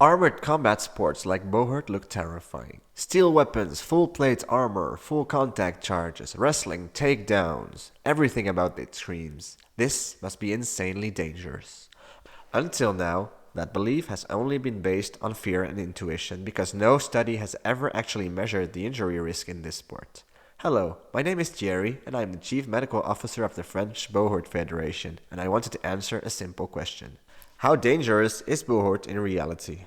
Armored combat sports like Bohurt look terrifying. Steel weapons, full plate armor, full contact charges, wrestling, takedowns. Everything about it screams, this must be insanely dangerous. Until now, that belief has only been based on fear and intuition because no study has ever actually measured the injury risk in this sport. Hello, my name is Thierry and I am the Chief Medical Officer of the French Bohurt Fédération, and I wanted to answer a simple question. How dangerous is Bohurt in reality?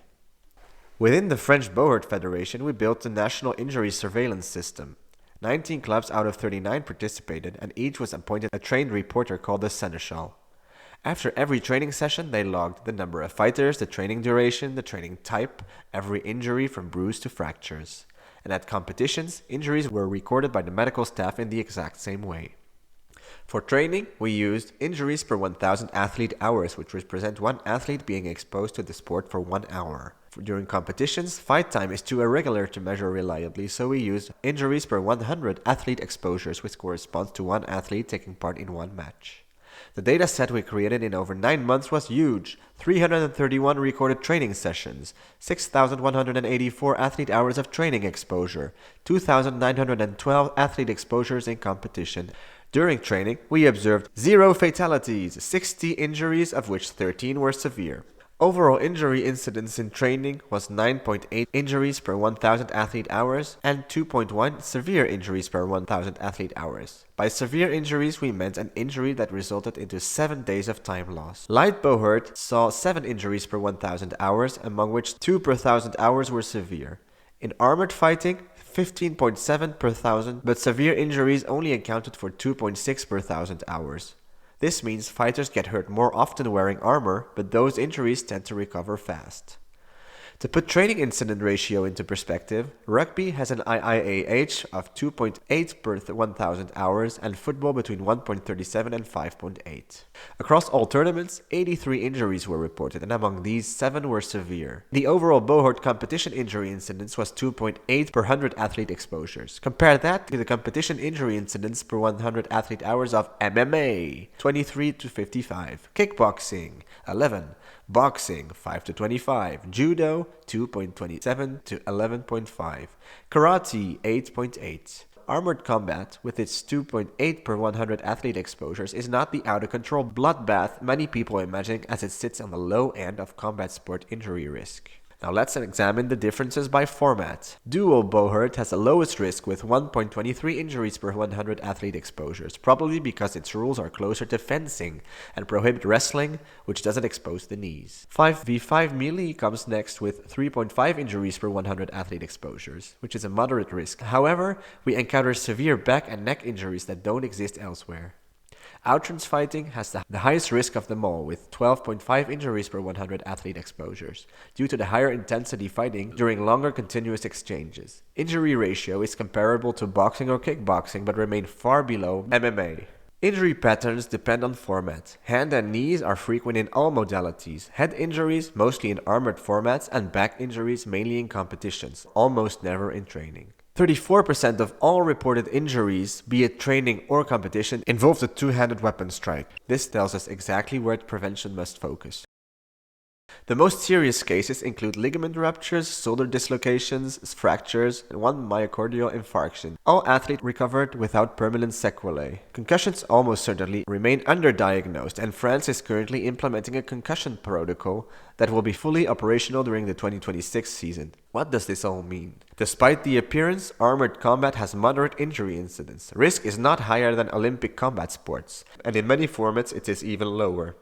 Within the French Bohurt Federation, we built the National Injury Surveillance System. 19 clubs out of 39 participated, and each was appointed a trained reporter called the Seneschal. After every training session, they logged the number of fighters, the training duration, the training type, every injury from bruise to fractures. And at competitions, injuries were recorded by the medical staff in the exact same way. For training, we used injuries per 1,000 athlete hours, which represent one athlete being exposed to the sport for 1 hour. During competitions, fight time is too irregular to measure reliably, so we used injuries per 100 athlete exposures, which corresponds to one athlete taking part in one match. The data set we created in over 9 months was huge. 331 recorded training sessions, 6,184 athlete hours of training exposure, 2,912 athlete exposures in competition. During training, we observed 0 fatalities, 60 injuries, of which 13 were severe. Overall injury incidence in training was 9.8 injuries per 1,000 athlete hours and 2.1 severe injuries per 1,000 athlete hours. By severe injuries, we meant an injury that resulted into 7 days of time loss. Light Bohurt saw 7 injuries per 1,000 hours, among which 2 per 1,000 hours were severe. In armored fighting, 15.7 per 1,000, but severe injuries only accounted for 2.6 per 1,000 hours. This means fighters get hurt more often wearing armor, but those injuries tend to recover fast. To put training incident ratio into perspective, rugby has an IIAH of 2.8 per 1,000 hours and football between 1.37 and 5.8. Across all tournaments, 83 injuries were reported, and among these, 7 were severe. The overall Bohurt competition injury incidence was 2.8 per 100 athlete exposures. Compare that to the competition injury incidence per 100 athlete hours of MMA, 23 to 55, kickboxing, 11, boxing, 5 to 25, judo, 2.27 to 11.5, karate, 8.8. Armored combat, with its 2.8 per 100 athlete exposures, is not the out-of-control bloodbath many people imagine, as it sits on the low end of combat sport injury risk. Now let's examine the differences by format. Dual Bohurt has the lowest risk with 1.23 injuries per 100 athlete exposures, probably because its rules are closer to fencing and prohibit wrestling, which doesn't expose the knees. 5v5 melee comes next with 3.5 injuries per 100 athlete exposures, which is a moderate risk. However, we encounter severe back and neck injuries that don't exist elsewhere. Outrance fighting has the highest risk of them all, with 12.5 injuries per 100 athlete exposures, due to the higher intensity fighting during longer continuous exchanges. Injury ratio is comparable to boxing or kickboxing, but remain far below MMA. Injury patterns depend on format. Hand and knees are frequent in all modalities. Head injuries mostly in armored formats, and back injuries mainly in competitions, almost never in training. 34% of all reported injuries, be it training or competition, involve a two-handed weapon strike. This tells us exactly where prevention must focus. The most serious cases include ligament ruptures, shoulder dislocations, fractures, and one myocardial infarction. All athletes recovered without permanent sequelae. Concussions almost certainly remain underdiagnosed, and France is currently implementing a concussion protocol that will be fully operational during the 2026 season. What does this all mean? Despite the appearance, armored combat has moderate injury incidence. Risk is not higher than Olympic combat sports, and in many formats it is even lower.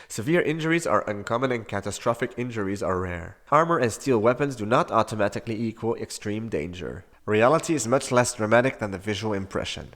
Severe injuries are uncommon and catastrophic injuries are rare. Armor and steel weapons do not automatically equal extreme danger. Reality is much less dramatic than the visual impression.